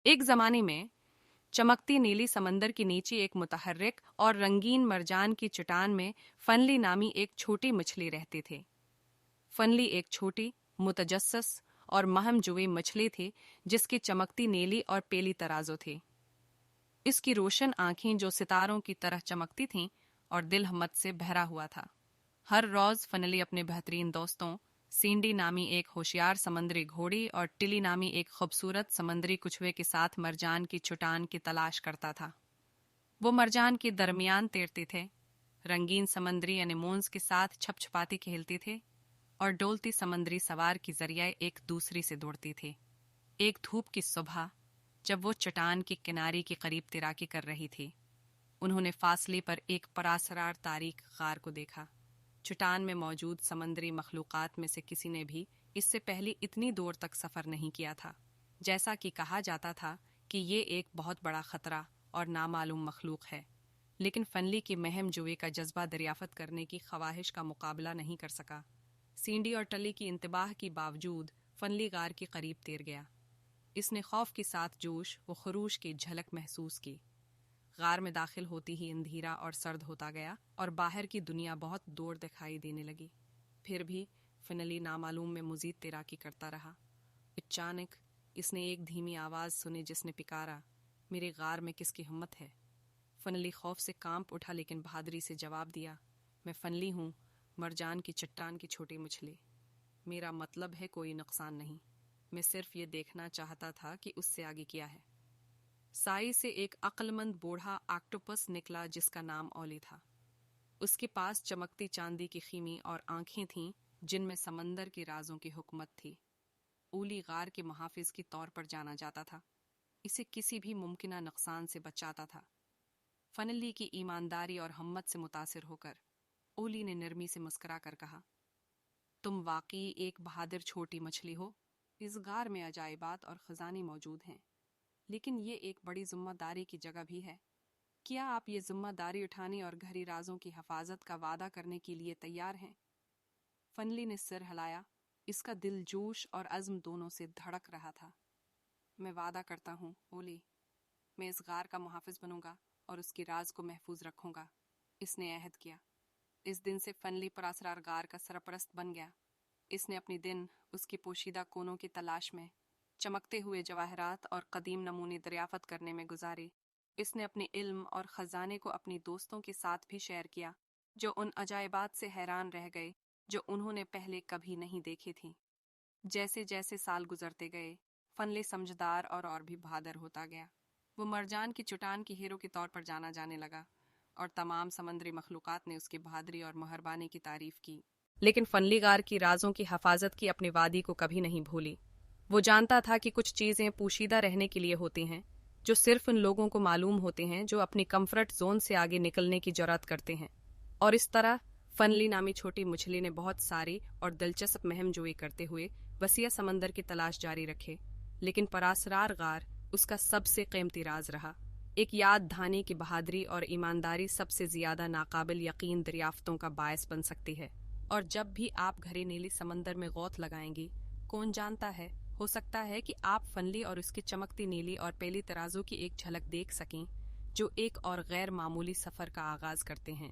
एक जमाने में चमकती नीली समंदर की नीचे एक मुतहर्रिक और रंगीन मरजान की चट्टान में फनली नामी एक छोटी मछली रहती थी। फनली एक छोटी, मुतजस्सस और महमजुई मछली थी जिसकी चमकती नीली और पेली तराजू थी। इसकी रोशन आंखें जो सितारों की तरह चमकती थीं और दिल हिम्मत से भरा हुआ था। हर रोज फनली अपने बेहतरीन दोस्तों सींडी नामी एक होशियार समंदरी घोड़ी और टिली नामी एक खूबसूरत समंदरी कछुए के साथ मरजान की चट्टान की तलाश करता था। वो मरजान के दरमियान तैरते थे, रंगीन समंदरी एनेमोन्स के साथ छपछपाती खेलते थे और डोलती समंदरी सवार की जरिए एक दूसरी से दौड़ती थी। एक धूप की सुबह जब वो चट्टान के किनारे के करीब तैराकी कर रही थी, उन्होंने फासले पर एक परासरार तारीख गार को देखा। चट्टान में मौजूद समंदरी मखलूकात में से किसी ने भी इससे पहले इतनी दूर तक सफ़र नहीं किया था। जैसा कि कहा जाता था कि ये एक बहुत बड़ा खतरा और नामालूम मखलूक है, लेकिन फनली की महम जुए का जज्बा दरियाफत करने की ख्वाहिश का मुकाबला नहीं कर सका। सींडी और टली की इंतबाह के बावजूद फनली गार के करीब तैर गया। इसने खौफ के साथ जोश व खरूश की झलक महसूस की। गार में दाखिल होती ही अंधेरा और सर्द होता गया और बाहर की दुनिया बहुत दूर दिखाई देने लगी। फिर भी फनली नामालूम में मज़ीद तैराकी करता रहा। अचानक इसने एक धीमी आवाज़ सुनी जिसने पिकारा, मेरे गार में किसकी हिम्मत है? फनली खौफ से कांप उठा लेकिन बहादुरी से जवाब दिया, मैं फनली हूँ, मरजान की चट्टान की छोटी मछली। मेरा मतलब है कोई नुकसान नहीं, मैं सिर्फ ये देखना चाहता था कि उससे आगे क्या है। साई से एक अक्लमंद बूढ़ा ऑक्टोपस निकला जिसका नाम ओली था। उसके पास चमकती चांदी की खीमी और आंखें थीं जिनमें समंदर के राजों की हुकूमत थी। ओली गार के मुहाफिज के तौर पर जाना जाता था, इसे किसी भी मुमकिन नुकसान से बचाता था। फनली की ईमानदारी और हिम्मत से मुतासिर होकर ओली ने नरमी से मुस्कुरा कर कहा, तुम वाकई एक बहादुर छोटी मछली हो। इस गार में अजायबात और खजाने मौजूद हैं, लेकिन ये एक बड़ी जिम्मेदारी की जगह भी है। क्या आप ये जिम्मेदारी उठाने और घरी राजों की हिफाजत का वादा करने के लिए तैयार हैं? फनली ने सिर हिलाया। इसका दिल जोश और अज़्म दोनों से धड़क रहा था। मैं वादा करता हूँ ओली, मैं इस गार का मुहाफिज बनूंगा और उसकी राज को महफूज रखूंगा, इसने अहद किया। इस दिन से फनली परासरार गार का सरपरस्त बन गया। इसने अपनी दिन उसकी पोशीदा कोनों की तलाश में, चमकते हुए जवाहरात और कदीम नमूने दरियाफत करने में गुजारी। इसने अपने इल्म और ख़जाने को अपनी दोस्तों के साथ भी शेयर किया, जो उन अजायबात से हैरान रह गए जो उन्होंने पहले कभी नहीं देखी थी। जैसे जैसे साल गुजरते गए, फनली समझदार और भी बहादुर होता गया। वो मरजान की चट्टान की हीरो के तौर पर जाना जाने लगा और तमाम समंदरी मखलूकात ने उसकी बहादुरी और मेहरबानी की तारीफ की। लेकिन फनली गार की राजों की हिफाजत की अपनी वादी को कभी नहीं भूली। वो जानता था कि कुछ चीज़ें पोशीदा रहने के लिए होती हैं, जो सिर्फ उन लोगों को मालूम होते हैं जो अपनी कंफर्ट जोन से आगे निकलने की जरूरत करते हैं। और इस तरह फनली नामी छोटी मछली ने बहुत सारी और दिलचस्प महम जोई करते हुए वसीय समंदर की तलाश जारी रखे, लेकिन परासरार गार उसका सबसे कीमती राज रहा। एक याद धानी की बहादुरी और ईमानदारी सबसे ज्यादा नाकाबिल यकीन दरियाफ्तों का बायस बन सकती है। और जब भी आप घरे नीली समंदर में गौत लगाएंगी, कौन जानता है, हो सकता है कि आप फनली और उसकी चमकती नीली और पेली तराजू की एक झलक देख सकें, जो एक और गैर मामूली सफर का आगाज करते हैं।